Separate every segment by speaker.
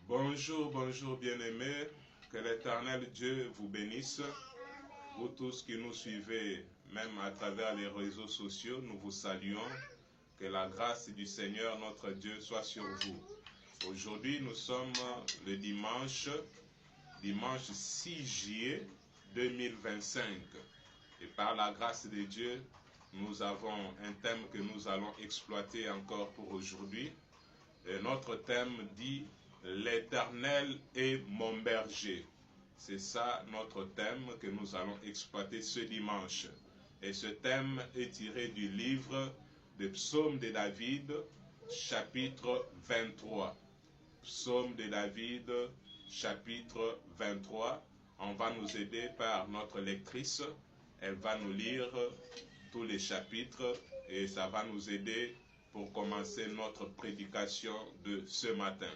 Speaker 1: Bonjour, bonjour bien-aimés, que l'Éternel Dieu vous bénisse. Vous tous qui nous suivez, même à travers les réseaux sociaux, nous vous saluons. Que la grâce du Seigneur notre Dieu soit sur vous. Aujourd'hui, nous sommes le dimanche 6 juillet 2025. Et par la grâce de Dieu, nous avons un thème que nous allons exploiter encore pour aujourd'hui. Et notre thème dit « L'Éternel est mon berger ». C'est ça notre thème que nous allons exploiter ce dimanche. Et ce thème est tiré du livre des Psaumes de David, chapitre 23. Psaume de David, chapitre 23. On va nous aider par notre lectrice. Elle va nous lire tous les chapitres et ça va nous aider pour commencer notre prédication de ce matin.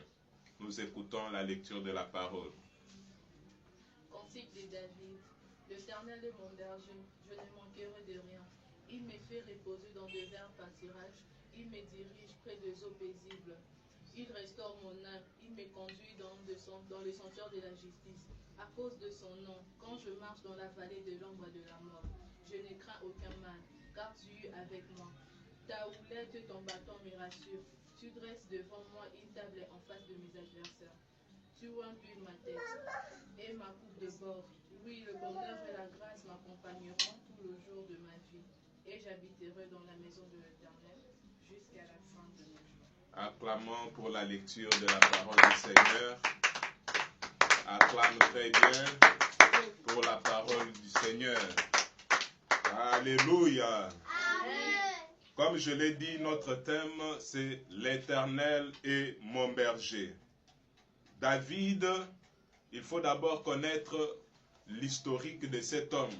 Speaker 1: Nous écoutons la lecture de la parole.
Speaker 2: Cantique de David. L'Éternel est mon berger, je ne manquerai de rien. Il me fait reposer dans de verts pâturages, il me dirige près des eaux paisibles. Il restaure mon âme, il me conduit dans le sanctuaire de la justice. À cause de son nom, quand je marche dans la vallée de l'ombre de la mort, je ne crains aucun mal, car tu es avec moi. Ta houlette et ton bâton me rassurent. Tu dresses devant moi une table en face de mes adversaires. Tu remplis ma tête et ma coupe de bord. Oui, le bonheur et la grâce m'accompagneront tout le jour de ma vie. Et j'habiterai dans la maison de l'Éternel jusqu'à la fin de mes jours.
Speaker 1: Acclamons pour la lecture de la parole du Seigneur. Acclame très bien pour la parole du Seigneur. Alléluia. Comme je l'ai dit, notre thème, c'est « L'Éternel est mon berger ». David, il faut d'abord connaître l'historique de cet homme.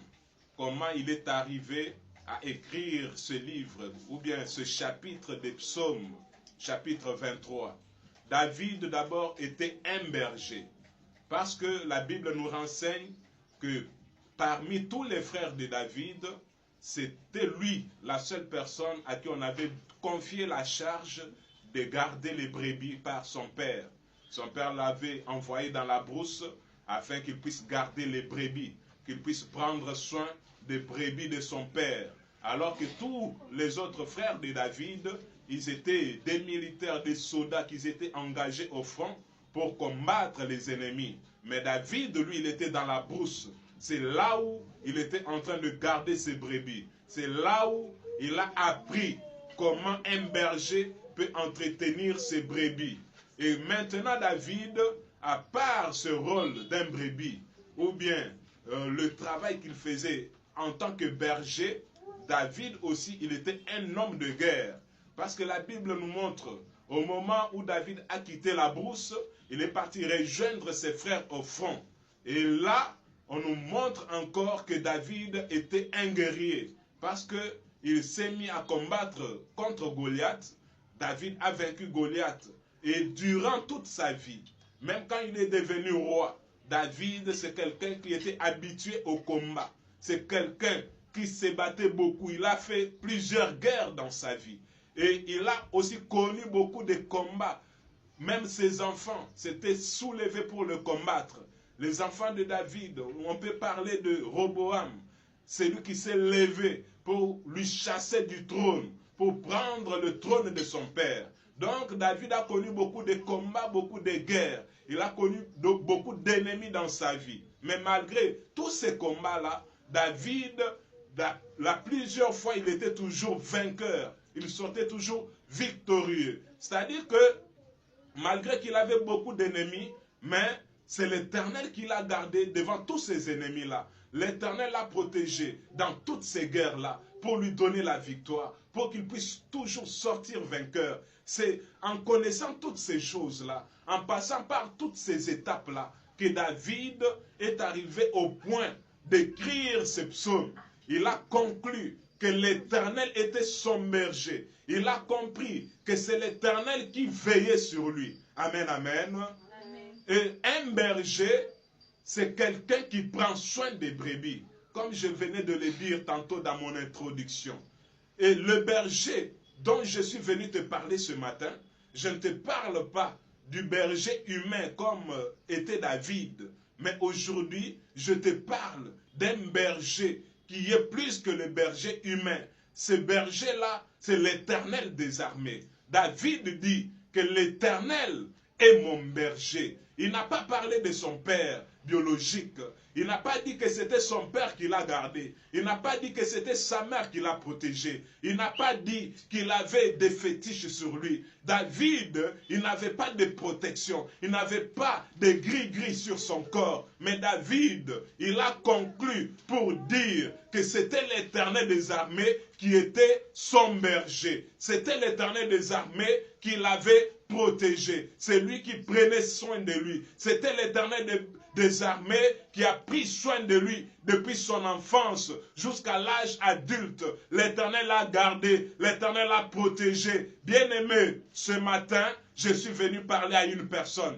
Speaker 1: Comment il est arrivé à écrire ce livre, ou bien ce chapitre des psaumes, chapitre 23. David, d'abord, était un berger. Parce que la Bible nous renseigne que parmi tous les frères de David, c'était lui, la seule personne à qui on avait confié la charge de garder les brebis par son père. Son père l'avait envoyé dans la brousse afin qu'il puisse garder les brebis, qu'il puisse prendre soin des brebis de son père. Alors que tous les autres frères de David, ils étaient des militaires, des soldats qui étaient engagés au front pour combattre les ennemis. Mais David, lui, il était dans la brousse. C'est là où il était en train de garder ses brebis. C'est là où il a appris comment un berger peut entretenir ses brebis. Et maintenant, David, à part ce rôle d'un brebis, ou bien le travail qu'il faisait en tant que berger, David aussi, il était un homme de guerre. Parce que la Bible nous montre, au moment où David a quitté la brousse, il est parti rejoindre ses frères au front. Et là, on nous montre encore que David était un guerrier. Parce qu'il s'est mis à combattre contre Goliath. David a vaincu Goliath. Et durant toute sa vie, même quand il est devenu roi, David, c'est quelqu'un qui était habitué au combat. C'est quelqu'un qui se battait beaucoup. Il a fait plusieurs guerres dans sa vie. Et il a aussi connu beaucoup de combats. Même ses enfants s'étaient soulevés pour le combattre. Les enfants de David, on peut parler de Roboam. C'est lui qui s'est levé pour lui chasser du trône, pour prendre le trône de son père. Donc David a connu beaucoup de combats, beaucoup de guerres. Il a connu beaucoup d'ennemis dans sa vie. Mais malgré tous ces combats-là, David, plusieurs fois, il était toujours vainqueur. Il sortait toujours victorieux. C'est-à-dire que malgré qu'il avait beaucoup d'ennemis, mais c'est l'Éternel qui l'a gardé devant tous ces ennemis-là. L'Éternel l'a protégé dans toutes ces guerres-là pour lui donner la victoire, pour qu'il puisse toujours sortir vainqueur. C'est en connaissant toutes ces choses-là, en passant par toutes ces étapes-là, que David est arrivé au point d'écrire ce psaume. Il a conclu que l'Éternel était son berger. Il a compris que c'est l'Éternel qui veillait sur lui. Amen, amen.
Speaker 2: Amen.
Speaker 1: Et un berger, c'est quelqu'un qui prend soin des brebis, comme je venais de le dire tantôt dans mon introduction. Et le berger dont je suis venu te parler ce matin, je ne te parle pas du berger humain comme était David. Mais aujourd'hui, je te parle d'un berger qui est plus que le berger humain. Ce berger-là, c'est l'Éternel des armées. David dit que l'Éternel est mon berger. Il n'a pas parlé de son père biologique. Il n'a pas dit que c'était son père qui l'a gardé. Il n'a pas dit que c'était sa mère qui l'a protégé. Il n'a pas dit qu'il avait des fétiches sur lui. David, il n'avait pas de protection. Il n'avait pas de gris-gris sur son corps. Mais David, il a conclu pour dire que c'était l'Éternel des armées qui était son berger. C'était l'Éternel des armées qui l'avait protégé. C'est lui qui prenait soin de lui. C'était l'Éternel des armées qui a pris soin de lui depuis son enfance jusqu'à l'âge adulte. L'Éternel l'a gardé, l'Éternel l'a protégé. Bien-aimé, ce matin, je suis venu parler à une personne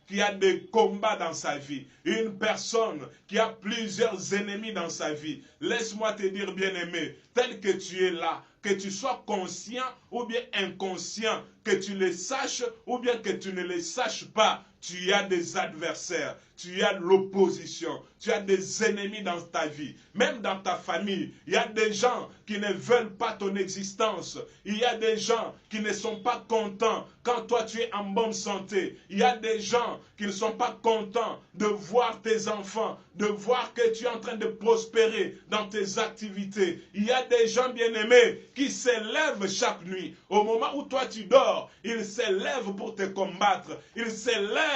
Speaker 1: qui a des combats dans sa vie, une personne qui a plusieurs ennemis dans sa vie. Laisse-moi te dire, bien-aimé, tel que tu es là, que tu sois conscient ou bien inconscient, que tu le saches ou bien que tu ne le saches pas, tu as des adversaires, tu as l'opposition, tu as des ennemis dans ta vie. Même dans ta famille, il y a des gens qui ne veulent pas ton existence. Il y a des gens qui ne sont pas contents quand toi tu es en bonne santé. Il y a des gens qui ne sont pas contents de voir tes enfants, de voir que tu es en train de prospérer dans tes activités. Il y a des gens bien-aimés qui s'élèvent chaque nuit. Au moment où toi tu dors, ils s'élèvent pour te combattre. Ils s'élèvent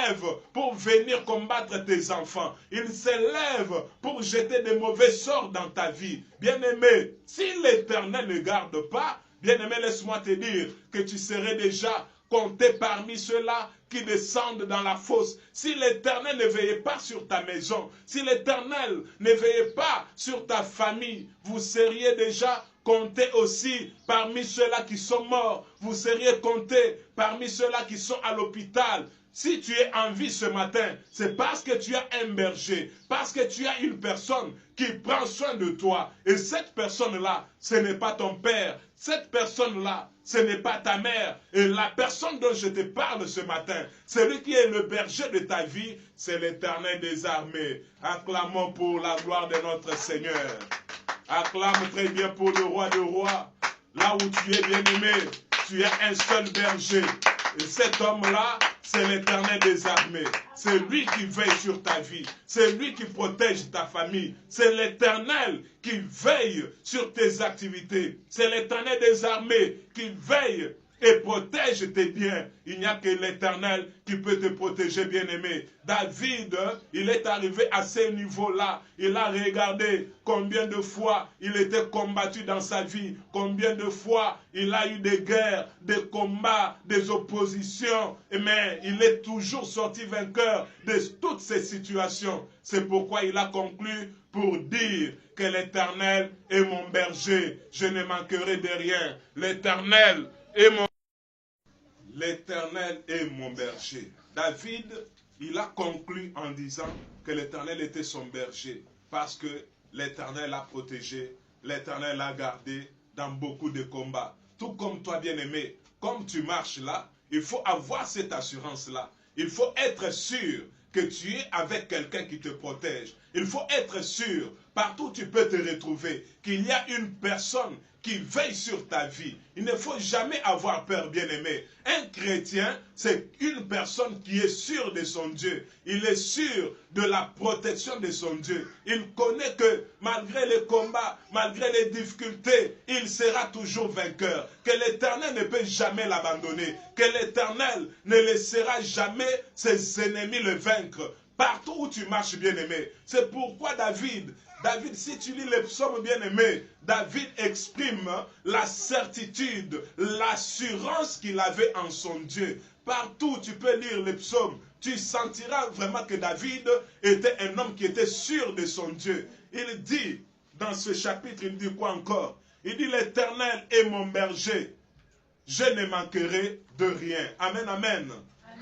Speaker 1: pour venir combattre tes enfants. Ils s'élèvent pour jeter de mauvais sorts dans ta vie. Bien-aimé, si l'Éternel ne garde pas, bien-aimé, laisse-moi te dire que tu serais déjà compté parmi ceux-là qui descendent dans la fosse. Si l'Éternel ne veillait pas sur ta maison, si l'Éternel ne veillait pas sur ta famille, vous seriez déjà compté aussi parmi ceux-là qui sont morts. Vous seriez compté parmi ceux-là qui sont à l'hôpital. Si tu es en vie ce matin, c'est parce que tu as un berger, parce que tu as une personne qui prend soin de toi. Et cette personne-là, ce n'est pas ton père. Cette personne-là, ce n'est pas ta mère. Et la personne dont je te parle ce matin, celui qui est le berger de ta vie, c'est l'Éternel des armées. Acclamons pour la gloire de notre Seigneur. Acclame très bien pour le roi de rois. Là où tu es bien-aimé, tu as un seul berger. Et cet homme-là, c'est l'Éternel des armées. C'est lui qui veille sur ta vie. C'est lui qui protège ta famille. C'est l'Éternel qui veille sur tes activités. C'est l'Éternel des armées qui veille et protège tes biens. Il n'y a que l'Éternel qui peut te protéger, bien-aimé. David, il est arrivé à ce niveau-là. Il a regardé combien de fois il était combattu dans sa vie. Combien de fois il a eu des guerres, des combats, des oppositions. Mais il est toujours sorti vainqueur de toutes ces situations. C'est pourquoi il a conclu pour dire que l'Éternel est mon berger. Je ne manquerai de rien. L'Éternel est mon L'Éternel est mon berger. David, il a conclu en disant que l'Éternel était son berger parce que l'Éternel l'a protégé, l'Éternel l'a gardé dans beaucoup de combats. Tout comme toi, bien-aimé, comme tu marches là, il faut avoir cette assurance-là. Il faut être sûr que tu es avec quelqu'un qui te protège. Il faut être sûr, partout où tu peux te retrouver, qu'il y a une personne qui veille sur ta vie. Il ne faut jamais avoir peur, bien-aimé. Un chrétien, c'est une personne qui est sûre de son Dieu. Il est sûr de la protection de son Dieu. Il connaît que malgré les combats, malgré les difficultés, il sera toujours vainqueur. Que l'Éternel ne peut jamais l'abandonner. Que l'Éternel ne laissera jamais ses ennemis le vaincre. Partout où tu marches, bien-aimé. C'est pourquoi David, si tu lis les psaumes bien-aimés, David exprime la certitude, l'assurance qu'il avait en son Dieu. Partout où tu peux lire les psaumes, tu sentiras vraiment que David était un homme qui était sûr de son Dieu. Il dit, dans ce chapitre, il dit quoi encore? Il dit, l'Éternel est mon berger, je ne manquerai de rien. Amen, amen.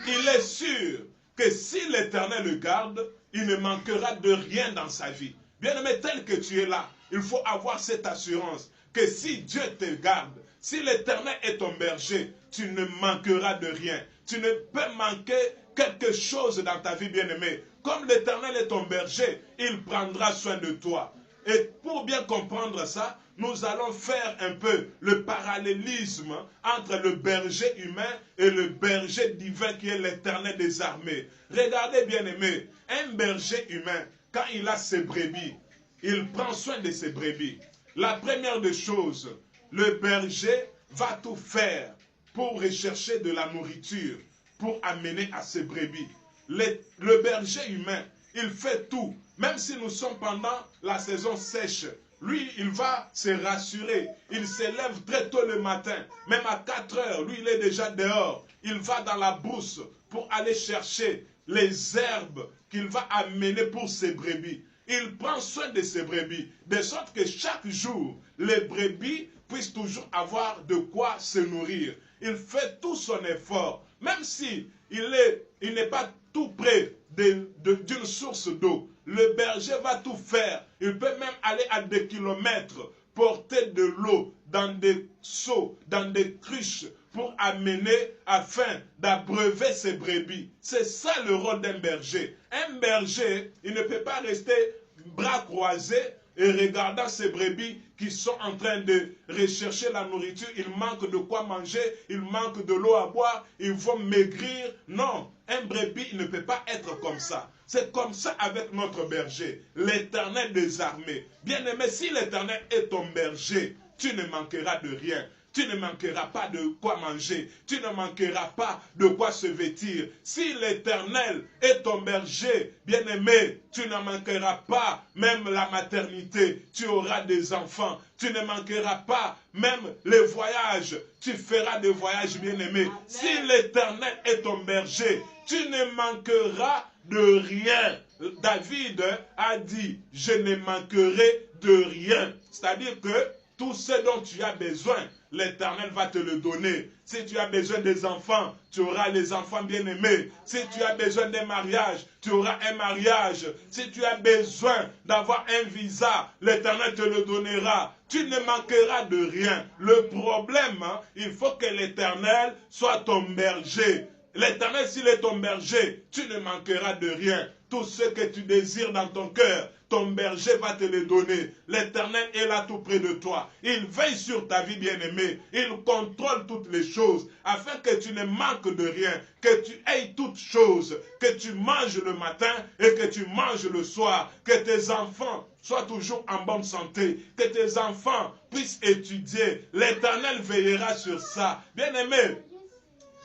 Speaker 1: Il est sûr que si l'Éternel le garde, il ne manquera de rien dans sa vie. Bien-aimé, tel que tu es là, il faut avoir cette assurance que si Dieu te garde, Si l'Éternel est ton berger, tu ne manqueras de rien. Tu ne peux manquer quelque chose dans ta vie, bien-aimé. Comme l'Éternel est ton berger, il prendra soin de toi. Et pour bien comprendre ça, nous allons faire un peu le parallélisme entre le berger humain et le berger divin qui est l'Éternel des armées. Regardez, bien-aimé, un berger humain, quand il a ses brebis, il prend soin de ses brebis. La première des choses, le berger va tout faire pour rechercher de la nourriture, pour amener à ses brebis. Le berger humain, il fait tout. Même si nous sommes pendant la saison sèche, lui, il va se rassurer. Il se lève très tôt le matin. Même à 4 heures, lui, il est déjà dehors. Il va dans la brousse pour aller chercher les herbes qu'il va amener pour ses brebis. Il prend soin de ses brebis, de sorte que chaque jour, les brebis puissent toujours avoir de quoi se nourrir. Il fait tout son effort, même si il n'est pas tout près d'une source d'eau. Le berger va tout faire. Il peut même aller à des kilomètres, porter de l'eau dans des seaux, dans des cruches, pour amener afin d'abreuver ses brebis. C'est ça le rôle d'un berger. Un berger, il ne peut pas rester bras croisés et regardant ses brebis qui sont en train de rechercher la nourriture. Ils manquent de quoi manger, ils manquent de l'eau à boire, ils vont maigrir. Non, un brebis il ne peut pas être comme ça. C'est comme ça avec notre berger, l'Éternel des armées. Bien-aimé, si l'Éternel est ton berger, tu ne manqueras de rien. Tu ne manqueras pas de quoi manger. Tu ne manqueras pas de quoi se vêtir. Si l'Éternel est ton berger, bien-aimé, tu ne manqueras pas même la maternité. Tu auras des enfants. Tu ne manqueras pas même les voyages. Tu feras des voyages, bien-aimé. Si l'Éternel est ton berger, tu ne manqueras de rien. David a dit, je ne manquerai de rien. C'est-à-dire que tout ce dont tu as besoin, l'Éternel va te le donner. Si tu as besoin des enfants, tu auras les enfants bien-aimés. Si tu as besoin d'un mariage, tu auras un mariage. Si tu as besoin d'avoir un visa, l'Éternel te le donnera. Tu ne manqueras de rien. Le problème, il faut que l'Éternel soit ton berger. L'Éternel, s'il est ton berger, tu ne manqueras de rien. Tout ce que tu désires dans ton cœur, ton berger va te le donner. L'Éternel est là tout près de toi. Il veille sur ta vie bien-aimée. Il contrôle toutes les choses afin que tu ne manques de rien, que tu aies toutes choses, que tu manges le matin et que tu manges le soir, que tes enfants soient toujours en bonne santé, que tes enfants puissent étudier. L'Éternel veillera sur ça. Bien-aimé,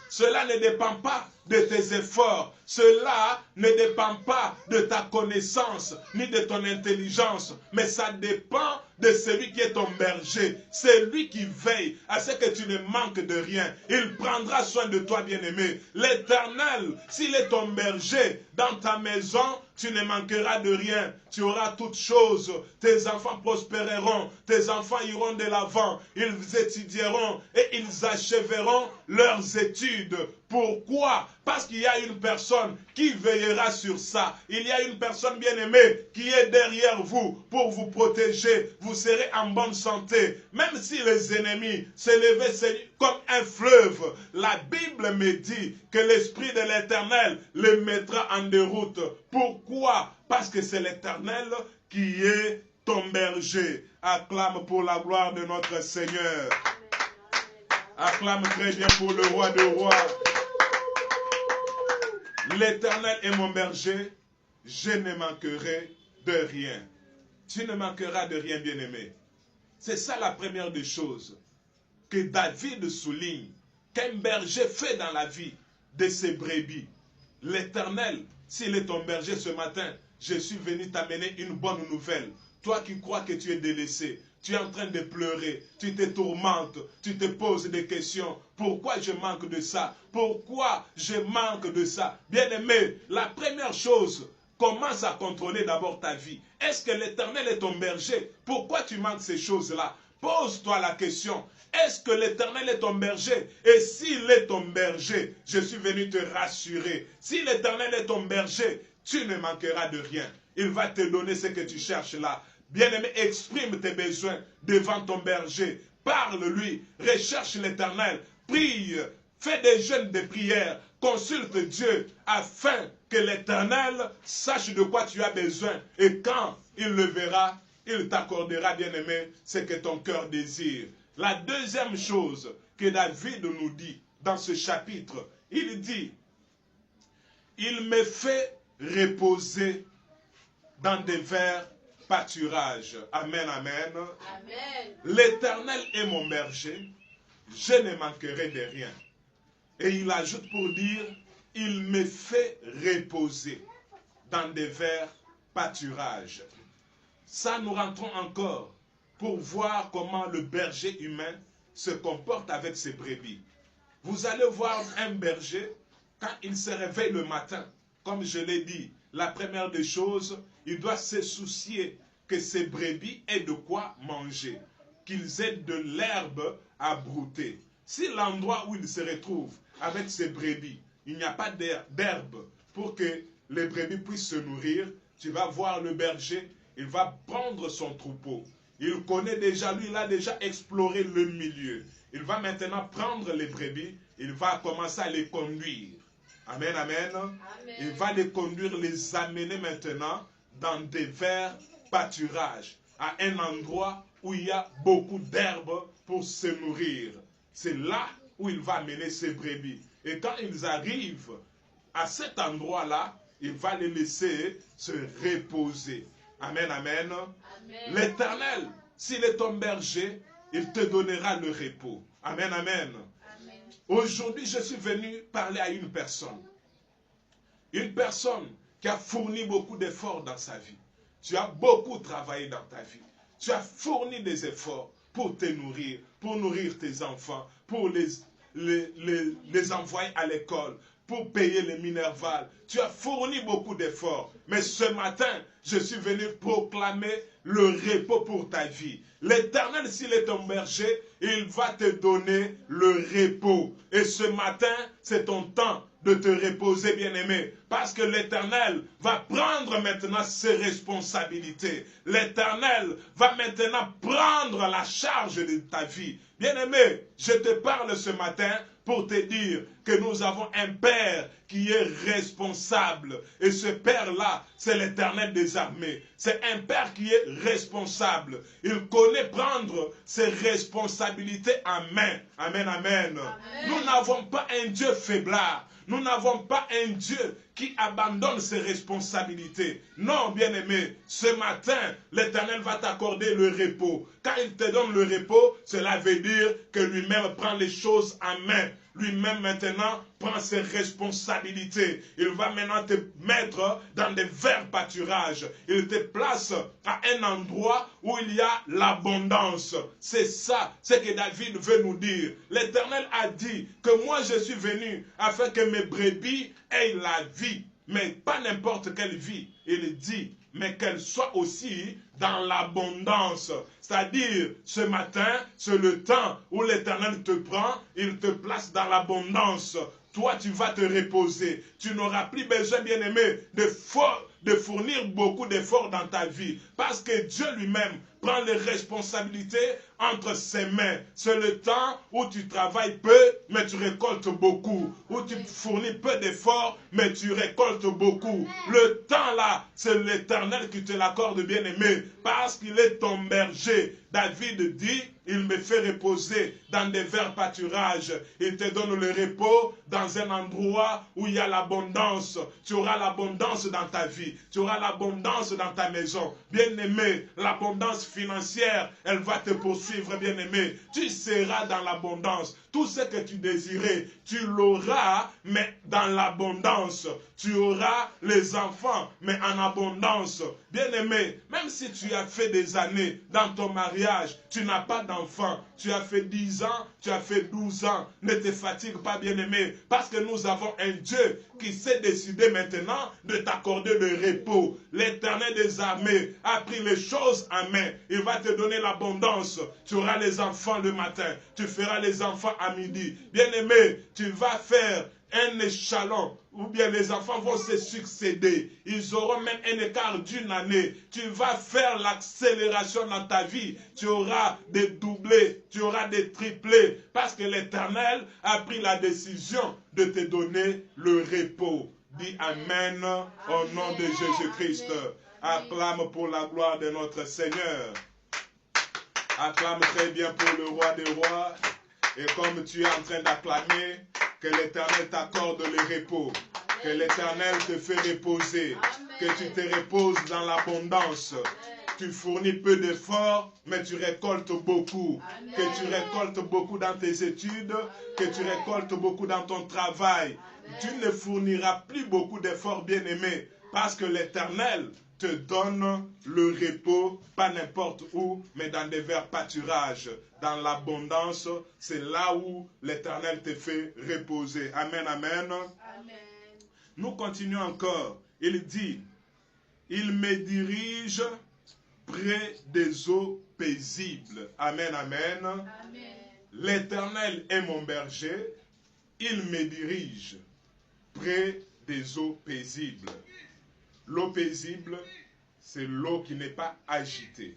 Speaker 1: cela ne dépend pas de tes efforts. Cela ne dépend pas de ta connaissance ni de ton intelligence, mais ça dépend de celui qui est ton berger. C'est lui qui veille à ce que tu ne manques de rien. Il prendra soin de toi, bien-aimé. L'Éternel, s'il est ton berger dans ta maison, tu ne manqueras de rien. Tu auras toutes choses. Tes enfants prospéreront. Tes enfants iront de l'avant. Ils étudieront et ils achèveront leurs études. Pourquoi? Parce qu'il y a une personne qui veillera sur ça. Il y a une personne bien-aimée qui est derrière vous pour vous protéger. Vous serez en bonne santé. Même si les ennemis s'élevaient comme un fleuve, la Bible me dit que l'Esprit de l'Éternel les mettra en déroute. Pourquoi? Parce que c'est l'Éternel qui est ton berger. Acclame pour la gloire de notre Seigneur. Acclame très bien pour le roi de rois. L'Éternel est mon berger, je ne manquerai de rien. Tu ne manqueras de rien, bien-aimé. C'est ça la première des choses que David souligne, qu'un berger fait dans la vie de ses brebis. L'Éternel, s'il est ton berger ce matin, je suis venu t'amener une bonne nouvelle. Toi qui crois que tu es délaissé, tu es en train de pleurer, tu te tourmentes, tu te poses des questions. Pourquoi je manque de ça? Pourquoi je manque de ça? Bien-aimé, la première chose, commence à contrôler d'abord ta vie. Est-ce que l'Éternel est ton berger? Pourquoi tu manques ces choses-là? Pose-toi la question. Est-ce que l'Éternel est ton berger? Et s'il est ton berger, je suis venu te rassurer. Si l'Éternel est ton berger, tu ne manqueras de rien. Il va te donner ce que tu cherches là. Bien-aimé, exprime tes besoins devant ton berger. parle-lui, recherche l'Éternel, prie, fais des jeûnes de prière, consulte Dieu afin que l'Éternel sache de quoi tu as besoin. Et quand il le verra, il t'accordera, bien-aimé, ce que ton cœur désire. La deuxième chose que David nous dit dans ce chapitre, il dit, il me fait reposer dans des verts pâturages. Amen, amen.
Speaker 2: Amen.
Speaker 1: L'Éternel est mon berger, je ne manquerai de rien. Et il ajoute pour dire, il me fait reposer dans des verts pâturages. Ça, nous rentrons encore pour voir comment le berger humain se comporte avec ses brebis. Vous allez voir un berger, quand il se réveille le matin, comme je l'ai dit, la première des choses, il doit se soucier que ses brebis aient de quoi manger, qu'ils aient de l'herbe à brouter. Si l'endroit où il se retrouve avec ses brebis, il n'y a pas d'herbe pour que les brebis puissent se nourrir, tu vas voir le berger, il va prendre son troupeau. Il connaît déjà, lui, il a déjà exploré le milieu. Il va maintenant prendre les brebis, il va commencer à les conduire. Amen, amen.
Speaker 2: Amen.
Speaker 1: Il va les conduire, les amener maintenant dans des verts pâturages, à un endroit où il y a beaucoup d'herbes pour se nourrir. C'est là où il va amener ses brebis. Et quand ils arrivent à cet endroit-là, il va les laisser se reposer. Amen, amen.
Speaker 2: Amen.
Speaker 1: L'Éternel, s'il est ton berger, il te donnera le repos. Amen, amen.
Speaker 2: Amen.
Speaker 1: Aujourd'hui, je suis venu parler à une personne. Une personne qui a fourni beaucoup d'efforts dans sa vie. Tu as beaucoup travaillé dans ta vie. Tu as fourni des efforts pour te nourrir, pour nourrir tes enfants, pour les envoyer à l'école, pour payer les minervales. Tu as fourni beaucoup d'efforts. Mais ce matin, je suis venu proclamer le repos pour ta vie. L'Éternel, s'il est ton berger, il va te donner le repos. Et ce matin, c'est ton temps de te reposer, bien-aimé. Parce que l'Éternel va prendre maintenant ses responsabilités. L'Éternel va maintenant prendre la charge de ta vie. Bien-aimé, je te parle ce matin pour te dire que nous avons un Père qui est responsable. Et ce Père-là, c'est l'Éternel des armées. C'est un Père qui est responsable. Il connaît prendre ses responsabilités en main. Amen, amen.
Speaker 2: Amen.
Speaker 1: Nous n'avons pas un Dieu faiblard. Nous n'avons pas un Dieu qui abandonne ses responsabilités. Non, bien-aimé, ce matin, l'Éternel va t'accorder le repos. Quand il te donne le repos, cela veut dire que lui-même prend les choses en main. Lui-même maintenant prend ses responsabilités. Il va maintenant te mettre dans des verts pâturages. Il te place à un endroit où il y a l'abondance. C'est ça, ce que David veut nous dire. L'Éternel a dit que moi je suis venu afin que mes brebis aient la vie. Mais pas n'importe quelle vie. Il dit, mais qu'elle soit aussi dans l'abondance. C'est-à-dire, ce matin, c'est le temps où l'Éternel te prend, il te place dans l'abondance. Toi, tu vas te reposer. Tu n'auras plus besoin, bien-aimé, de fournir beaucoup d'efforts dans ta vie. Parce que Dieu lui-même prend les responsabilités entre ses mains. C'est le temps où tu travailles peu, mais tu récoltes beaucoup. Où tu fournis peu d'efforts, mais tu récoltes beaucoup. Le temps là, c'est l'Éternel qui te l'accorde, bien-aimé. Parce qu'il est ton berger. David dit, il me fait reposer dans des verts pâturages. Il te donne le repos dans un endroit où il y a l'abondance. Tu auras l'abondance dans ta vie. Tu auras l'abondance dans ta maison. Bien-aimé, l'abondance financière, elle va te poursuivre, bien-aimé. Tu seras dans l'abondance. Tout ce que tu désirais, tu l'auras, mais dans l'abondance. Tu auras les enfants, mais en abondance. Bien-aimé, même si tu as fait des années dans ton mariage, tu n'as pas d'enfant. Tu as fait 10 ans, tu as fait 12 ans. Ne te fatigue pas, bien-aimé, parce que nous avons un Dieu qui s'est décidé maintenant de t'accorder le repos. L'Éternel des armées a pris les choses en main. Il va te donner l'abondance. Tu auras les enfants le matin. Tu feras les enfants à midi. Bien-aimé, tu vas faire un échelon, ou bien les enfants vont se succéder. Ils auront même un écart d'une année. Tu vas faire l'accélération dans ta vie. Tu auras des doublés, tu auras des triplés. Parce que l'Éternel a pris la décision de te donner le repos. Dis Amen au nom de Jésus-Christ. Acclame pour la gloire de notre Seigneur. Acclame très bien pour le roi des rois. Et comme tu es en train d'acclamer, que l'Éternel t'accorde le repos. Que l'Éternel te fait reposer. Que tu te reposes dans l'abondance. Tu fournis peu d'efforts, mais tu récoltes beaucoup. Que tu récoltes beaucoup dans tes études. Que tu récoltes beaucoup dans ton travail. Tu ne fourniras plus beaucoup d'efforts, bien-aimé. Parce que l'Éternel te donne le repos, pas n'importe où, mais dans des verts pâturages. Dans l'abondance, c'est là où l'Éternel te fait reposer. Amen, amen.
Speaker 2: Amen.
Speaker 1: Nous continuons encore. Il dit, il me dirige près des eaux paisibles. Amen, amen.
Speaker 2: Amen.
Speaker 1: L'Éternel est mon berger. Il me dirige près des eaux paisibles. L'eau paisible, c'est l'eau qui n'est pas agitée.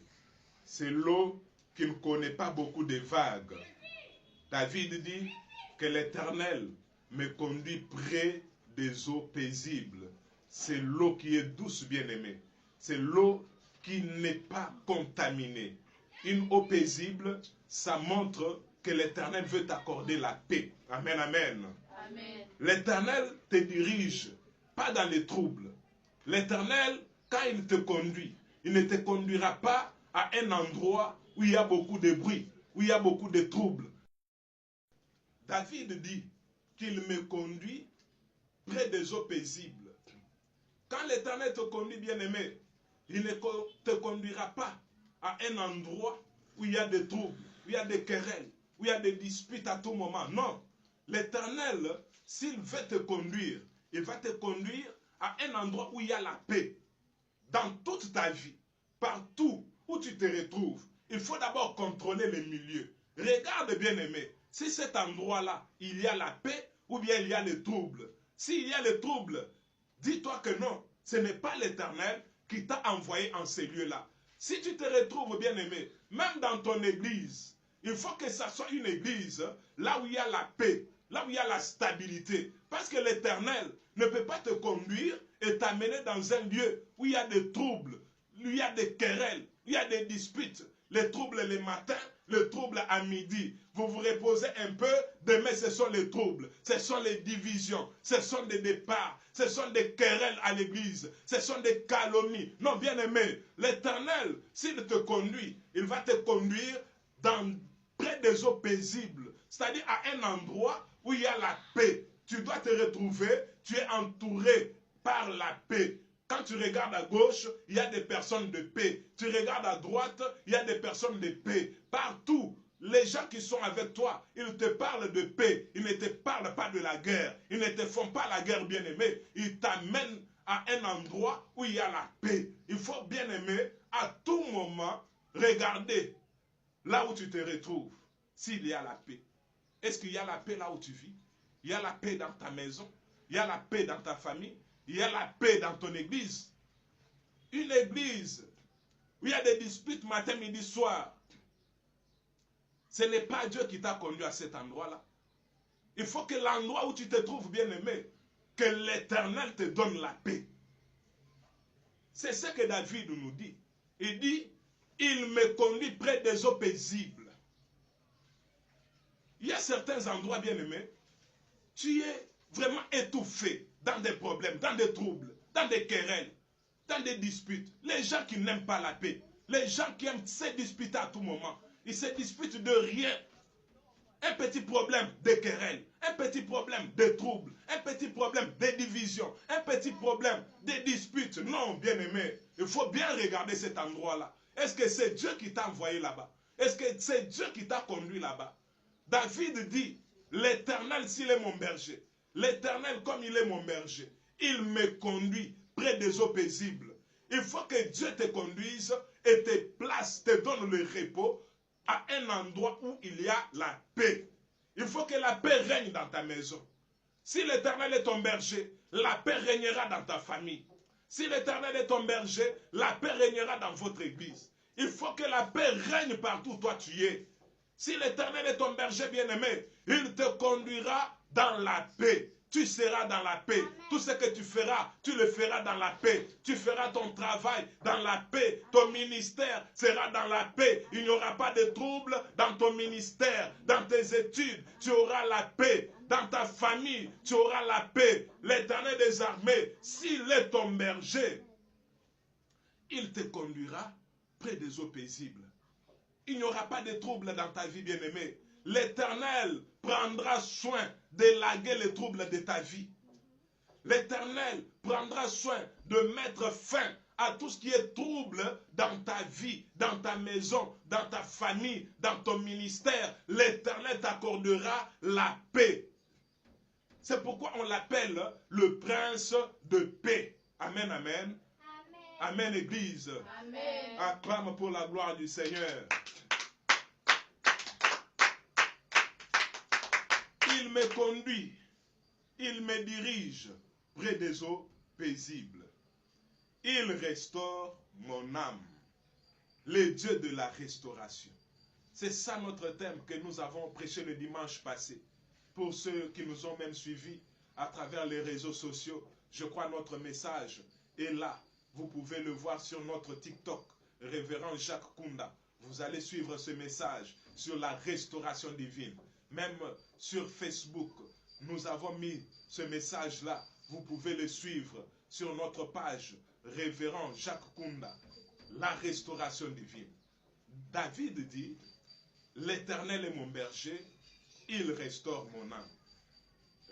Speaker 1: C'est l'eau qui ne connaît pas beaucoup de vagues. David dit que l'Éternel me conduit près des eaux paisibles. C'est l'eau qui est douce, bien-aimée. C'est l'eau qui n'est pas contaminée. Une eau paisible, ça montre que l'Éternel veut t'accorder la paix. Amen, amen.
Speaker 2: Amen.
Speaker 1: L'Éternel te dirige, pas dans les troubles. L'Éternel, quand il te conduit, il ne te conduira pas à un endroit où il y a beaucoup de bruit, où il y a beaucoup de troubles. David dit qu'il me conduit près des eaux paisibles. Quand l'Éternel te conduit, bien-aimé, il ne te conduira pas à un endroit où il y a des troubles, où il y a des querelles, où il y a des disputes à tout moment. Non. L'Éternel, s'il veut te conduire, il va te conduire à un endroit où il y a la paix. Dans toute ta vie, partout où tu te retrouves, il faut d'abord contrôler les milieux. Regarde, bien-aimé, si cet endroit-là, il y a la paix ou bien il y a les troubles. S'il y a les troubles, dis-toi que non, ce n'est pas l'Éternel qui t'a envoyé en ces lieux-là. Si tu te retrouves, bien-aimé, même dans ton église, il faut que ça soit une église là où il y a la paix, là où il y a la stabilité. Parce que l'Éternel ne peut pas te conduire et t'amener dans un lieu où il y a des troubles, où il y a des querelles, où il y a des disputes. Les troubles le matin, les troubles à midi. Vous vous reposez un peu, demain ce sont les troubles, ce sont les divisions, ce sont des départs, ce sont des querelles à l'église, ce sont des calomnies. Non, bien aimé, l'Éternel, s'il te conduit, il va te conduire près des eaux paisibles, c'est-à-dire à un endroit où il y a la paix. Tu dois te retrouver, tu es entouré par la paix. Quand tu regardes à gauche, il y a des personnes de paix. Tu regardes à droite, il y a des personnes de paix. Partout, les gens qui sont avec toi, ils te parlent de paix. Ils ne te parlent pas de la guerre. Ils ne te font pas la guerre, bien-aimé. Ils t'amènent à un endroit où il y a la paix. Il faut, bien-aimé, à tout moment, regarder là où tu te retrouves, s'il y a la paix. Est-ce qu'il y a la paix là où tu vis? Il y a la paix dans ta maison. Il y a la paix dans ta famille. Il y a la paix dans ton église. Une église où il y a des disputes matin, midi, soir. Ce n'est pas Dieu qui t'a conduit à cet endroit-là. Il faut que l'endroit où tu te trouves, bien-aimé, que l'Éternel te donne la paix. C'est ce que David nous dit. Il dit, il me conduit près des eaux paisibles. Il y a certains endroits, bien-aimés, tu es vraiment étouffé dans des problèmes, dans des troubles, dans des querelles, dans des disputes. Les gens qui n'aiment pas la paix, les gens qui aiment se disputer à tout moment, ils se disputent de rien. Un petit problème de querelles, un petit problème de troubles, un petit problème de division, un petit problème de disputes. Non, bien-aimé, il faut bien regarder cet endroit-là. Est-ce que c'est Dieu qui t'a envoyé là-bas? Est-ce que c'est Dieu qui t'a conduit là-bas? David dit, l'Éternel, s'il est mon berger, l'Éternel, comme il est mon berger, il me conduit près des eaux paisibles. Il faut que Dieu te conduise et te place, te donne le repos à un endroit où il y a la paix. Il faut que la paix règne dans ta maison. Si l'Éternel est ton berger, la paix régnera dans ta famille. Si l'Éternel est ton berger, la paix régnera dans votre église. Il faut que la paix règne partout où toi tu es. Si l'Éternel est ton berger bien-aimé, il te conduira dans la paix. Tu seras dans la paix. Amen. Tout ce que tu feras, tu le feras dans la paix. Tu feras ton travail dans la paix. Ton ministère sera dans la paix. Il n'y aura pas de troubles dans ton ministère, dans tes études. Tu auras la paix. Dans ta famille, tu auras la paix. L'Éternel des armées, s'il est ton berger, il te conduira près des eaux paisibles. Il n'y aura pas de troubles dans ta vie, bien-aimée. L'Éternel prendra soin d'élaguer les troubles de ta vie. L'Éternel prendra soin de mettre fin à tout ce qui est trouble dans ta vie, dans ta maison, dans ta famille, dans ton ministère. L'Éternel t'accordera la paix. C'est pourquoi on l'appelle le prince de paix. Amen, amen. Amen, Église.
Speaker 2: Amen.
Speaker 1: Acclame pour la gloire du Seigneur. Il me conduit, il me dirige près des eaux paisibles. Il restaure mon âme. Le Dieu de la restauration. C'est ça notre thème que nous avons prêché le dimanche passé. Pour ceux qui nous ont même suivis à travers les réseaux sociaux, je crois notre message est là. Vous pouvez le voir sur notre TikTok, Révérend Jacques Kunda. Vous allez suivre ce message sur la restauration divine. Même sur Facebook, nous avons mis ce message-là. Vous pouvez le suivre sur notre page, Révérend Jacques Kunda, la restauration divine. David dit, l'Éternel est mon berger, il restaure mon âme.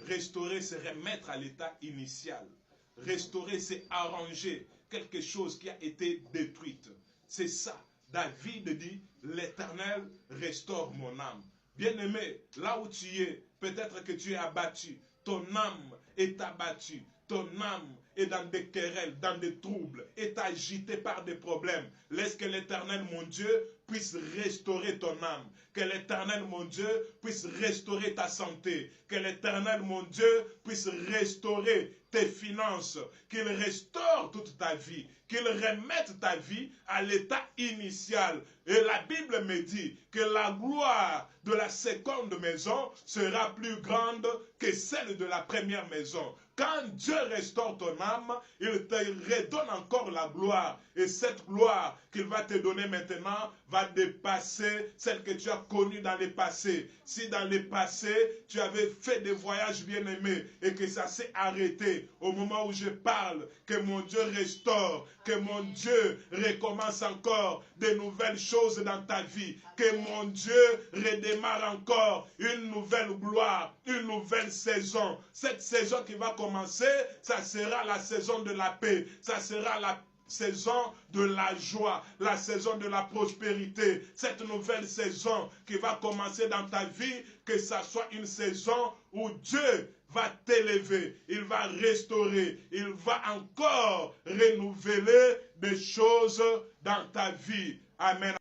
Speaker 1: Restaurer, c'est remettre à l'état initial. Restaurer, c'est arranger quelque chose qui a été détruite. C'est ça. David dit, l'Éternel restaure mon âme. Bien-aimé, là où tu es, peut-être que tu es abattu. Ton âme est abattue. Ton âme est dans des querelles, dans des troubles, est agitée par des problèmes. Laisse que l'Éternel, mon Dieu, puisse restaurer ton âme. Que l'Éternel, mon Dieu, puisse restaurer ta santé. Que l'Éternel, mon Dieu, puisse restaurer tes finances. Qu'il restaure toute ta vie. Qu'il remette ta vie à l'état initial. Et la Bible me dit que la gloire de la seconde maison sera plus grande que celle de la première maison. Quand Dieu restaure ton âme, il te redonne encore la gloire. Et cette gloire qu'il va te donner maintenant va dépasser celle que tu as connue dans le passé. Si dans le passé, tu avais fait des voyages bien-aimés et que ça s'est arrêté au moment où je parle, que mon Dieu restaure, que mon Dieu recommence encore de nouvelles choses dans ta vie, que mon Dieu redémarre encore une nouvelle gloire, une nouvelle saison. Cette saison qui va commencer, ça sera la saison de la paix, ça sera la saison de la joie, la saison de la prospérité, cette nouvelle saison qui va commencer dans ta vie, que ça soit une saison où Dieu va t'élever, il va restaurer, il va encore renouveler des choses dans ta vie. Amen.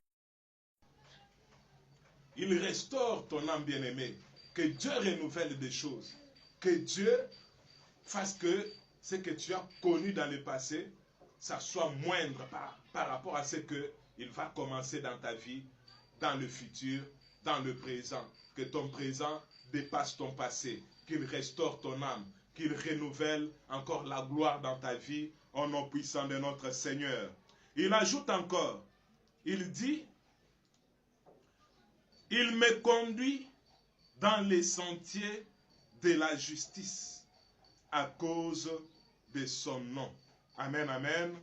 Speaker 1: Il restaure ton âme bien-aimée. Que Dieu renouvelle des choses. Que Dieu fasse que ce que tu as connu dans le passé, ça soit moindre par rapport à ce qu'il va commencer dans ta vie, dans le futur, dans le présent. Que ton présent dépasse ton passé. Qu'il restaure ton âme. Qu'il renouvelle encore la gloire dans ta vie au nom puissant de notre Seigneur. Il ajoute encore, il dit, il me conduit dans les sentiers de la justice à cause de son nom. Amen, amen.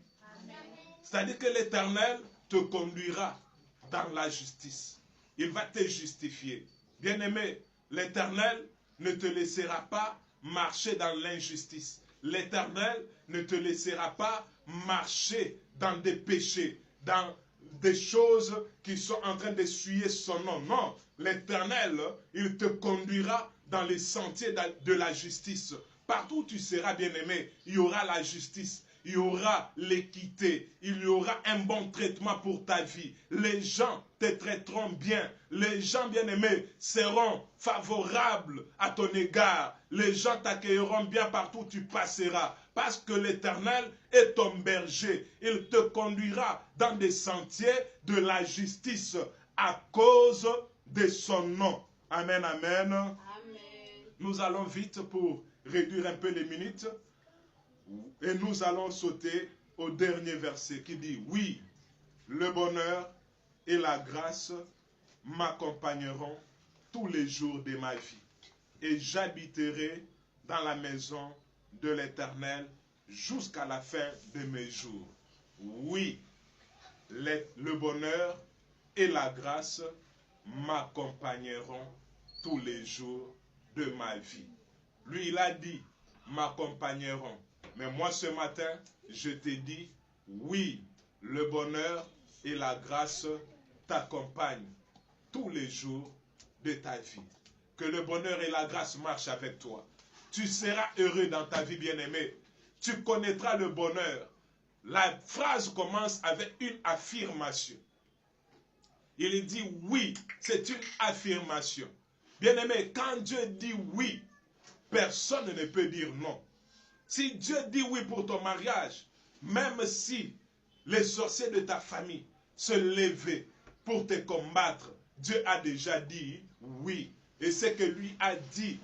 Speaker 1: C'est-à-dire que l'Éternel te conduira dans la justice. Il va te justifier. Bien-aimé, l'Éternel ne te laissera pas marcher dans l'injustice. L'Éternel ne te laissera pas marcher dans des péchés, dans des choses qui sont en train d'essuyer son nom. Non, l'Éternel, il te conduira dans les sentiers de la justice. Partout où tu seras bien-aimé, il y aura la justice. il y aura l'équité, il y aura un bon traitement pour ta vie. Les gens te traiteront bien. Les gens bien-aimés seront favorables à ton égard. Les gens t'accueilleront bien partout où tu passeras. Parce que l'Éternel est ton berger. Il te conduira dans des sentiers de la justice à cause de son nom. Amen, amen. Amen. Nous allons vite pour réduire un peu les minutes. Et nous allons sauter au dernier verset qui dit, oui, le bonheur et la grâce m'accompagneront tous les jours de ma vie. Et j'habiterai dans la maison de l'Éternel jusqu'à la fin de mes jours. Oui, le bonheur et la grâce m'accompagneront tous les jours de ma vie. Lui, il a dit, m'accompagneront. Mais moi, ce matin, je t'ai dit, oui, le bonheur et la grâce t'accompagnent tous les jours de ta vie. Que le bonheur et la grâce marchent avec toi. Tu seras heureux dans ta vie, bien-aimé. Tu connaîtras le bonheur. La phrase commence avec une affirmation. Il dit oui, c'est une affirmation. Bien-aimé, quand Dieu dit oui, personne ne peut dire non. Si Dieu dit oui pour ton mariage, même si les sorciers de ta famille se levaient pour te combattre, Dieu a déjà dit oui. Et ce que lui a dit,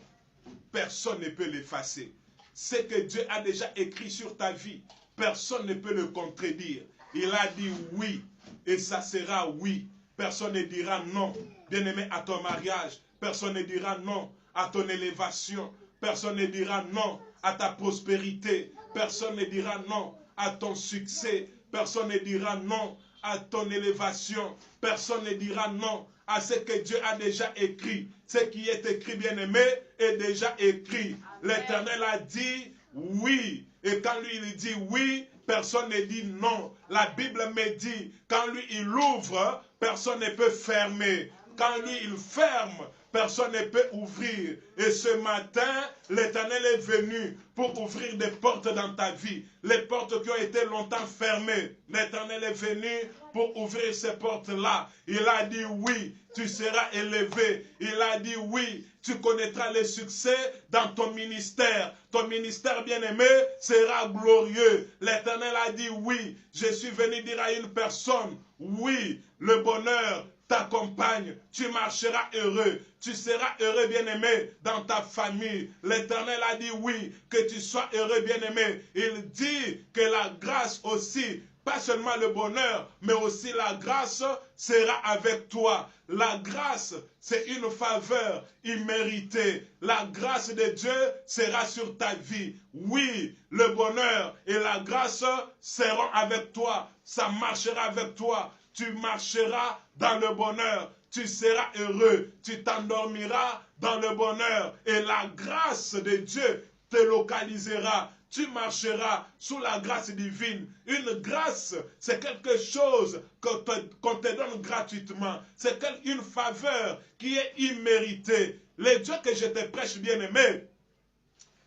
Speaker 1: personne ne peut l'effacer. Ce que Dieu a déjà écrit sur ta vie, personne ne peut le contredire. Il a dit oui, et ça sera oui. Personne ne dira non, bien-aimé, à ton mariage. Personne ne dira non à ton élévation. Personne ne dira non à ta prospérité. Personne ne dira non à ton succès. Personne ne dira non à ton élévation. Personne ne dira non à ce que Dieu a déjà écrit. Ce qui est écrit, bien-aimé, est déjà écrit. L'Éternel a dit oui. Et quand lui, il dit oui, personne ne dit non. La Bible me dit, quand lui, il ouvre, personne ne peut fermer. Quand lui, il ferme, personne ne peut ouvrir. Et ce matin, l'Éternel est venu pour ouvrir des portes dans ta vie. Les portes qui ont été longtemps fermées. L'Éternel est venu pour ouvrir ces portes-là. Il a dit oui, tu seras élevé. Il a dit oui, tu connaîtras le succès dans ton ministère. Ton ministère bien-aimé sera glorieux. L'Éternel a dit oui, je suis venu dire à une personne, oui, le bonheur t'accompagne, tu marcheras heureux, tu seras heureux bien-aimé dans ta famille. L'Éternel a dit oui, que tu sois heureux bien-aimé. Il dit que la grâce aussi, pas seulement le bonheur, mais aussi la grâce sera avec toi. La grâce, c'est une faveur imméritée. La grâce de Dieu sera sur ta vie. Oui, le bonheur et la grâce seront avec toi. Ça marchera avec toi. Tu marcheras dans le bonheur. Tu seras heureux. Tu t'endormiras dans le bonheur. Et la grâce de Dieu te localisera. Tu marcheras sous la grâce divine. Une grâce, c'est quelque chose qu'on te donne gratuitement. C'est une faveur qui est imméritée. Le Dieu que je te prêche, bien-aimé,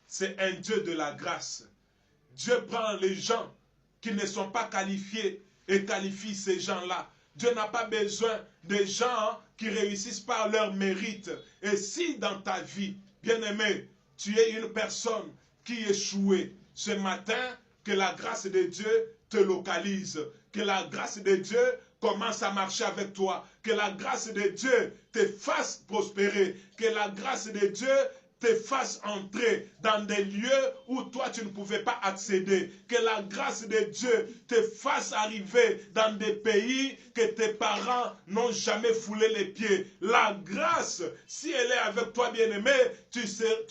Speaker 1: c'est un Dieu de la grâce. Dieu prend les gens qui ne sont pas qualifiés et qualifie ces gens-là. Dieu n'a pas besoin de gens qui réussissent par leur mérite. Et si dans ta vie, bien-aimé, tu es une personne qui échouait, ce matin, que la grâce de Dieu te localise, que la grâce de Dieu commence à marcher avec toi, que la grâce de Dieu te fasse prospérer, que la grâce de Dieu te fasse entrer dans des lieux où toi tu ne pouvais pas accéder. Que la grâce de Dieu te fasse arriver dans des pays que tes parents n'ont jamais foulé les pieds. La grâce, si elle est avec toi, bien-aimé, tu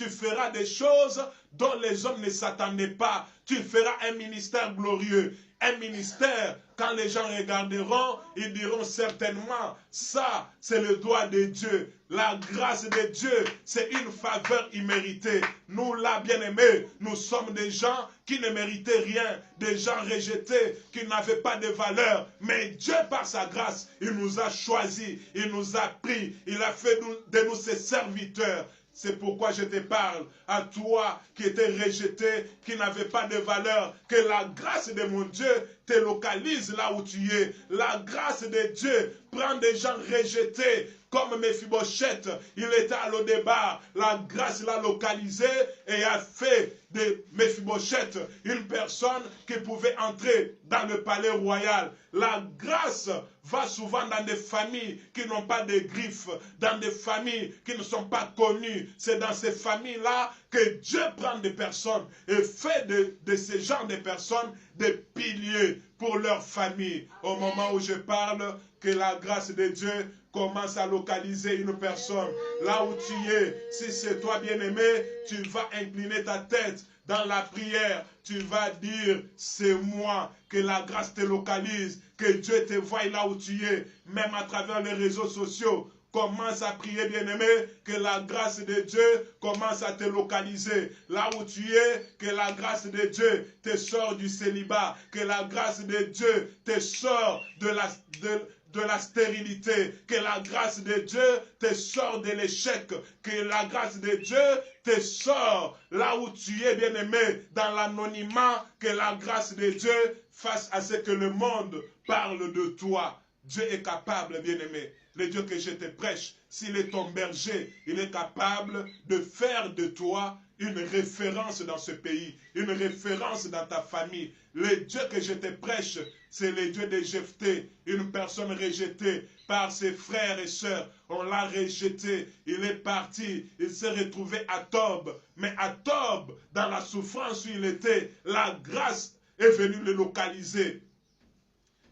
Speaker 1: feras des choses dont les hommes ne s'attendaient pas. Tu feras un ministère glorieux. Un ministère, quand les gens regarderont, ils diront certainement, ça, c'est le doigt de Dieu. La grâce de Dieu, c'est une faveur imméritée. Nous, là, bien-aimés, nous sommes des gens qui ne méritaient rien, des gens rejetés, qui n'avaient pas de valeur. Mais Dieu, par sa grâce, il nous a choisis, il nous a pris, il a fait de nous ses serviteurs. C'est pourquoi je te parle à toi qui étais rejeté, qui n'avait pas de valeur. Que la grâce de mon Dieu te localise là où tu es. La grâce de Dieu prend des gens rejetés. Comme Mephibosheth, il était à Lodébar. La grâce l'a localisé et a fait de Mephibosheth une personne qui pouvait entrer dans le palais royal. La grâce va souvent dans des familles qui n'ont pas de griffes, dans des familles qui ne sont pas connues. C'est dans ces familles-là que Dieu prend des personnes et fait de ces genres de personnes des piliers pour leur famille. Au moment où je parle, que la grâce de Dieu commence à localiser une personne. Là où tu es, si c'est toi bien-aimé, tu vas incliner ta tête dans la prière. Tu vas dire, c'est moi, que la grâce te localise, que Dieu te voie là où tu es, même à travers les réseaux sociaux. Commence à prier, bien-aimé, que la grâce de Dieu commence à te localiser. Là où tu es, que la grâce de Dieu te sort du célibat, que la grâce de Dieu te sort de la stérilité, que la grâce de Dieu te sort de l'échec, que la grâce de Dieu te sort là où tu es, bien-aimé, dans l'anonymat, que la grâce de Dieu fasse à ce que le monde parle de toi. Dieu est capable, bien-aimé. Le Dieu que je te prêche, s'il est ton berger, il est capable de faire de toi une référence dans ce pays, une référence dans ta famille. Le Dieu que je te prêche, c'est le Dieu de Jephthé, une personne rejetée par ses frères et sœurs. On l'a rejeté, il est parti, il s'est retrouvé à Tob. Mais à Tob, dans la souffrance où il était, la grâce est venue le localiser.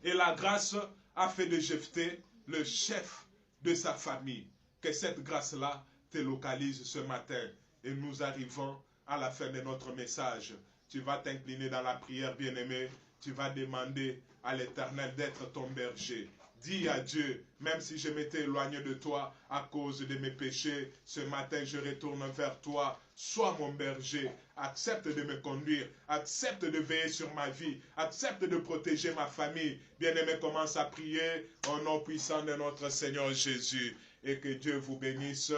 Speaker 1: Et la grâce a fait de Jephthé le chef de sa famille. Que cette grâce-là te localise ce matin. Et nous arrivons à la fin de notre message. Tu vas t'incliner dans la prière, bien-aimé. Tu vas demander à l'Éternel d'être ton berger. Dis à Dieu, même si je m'étais éloigné de toi à cause de mes péchés, ce matin je retourne vers toi. Sois mon berger. Accepte de me conduire. Accepte de veiller sur ma vie. Accepte de protéger ma famille. Bien-aimé, commence à prier au nom puissant de notre Seigneur Jésus. Et que Dieu vous bénisse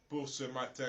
Speaker 1: pour ce matin.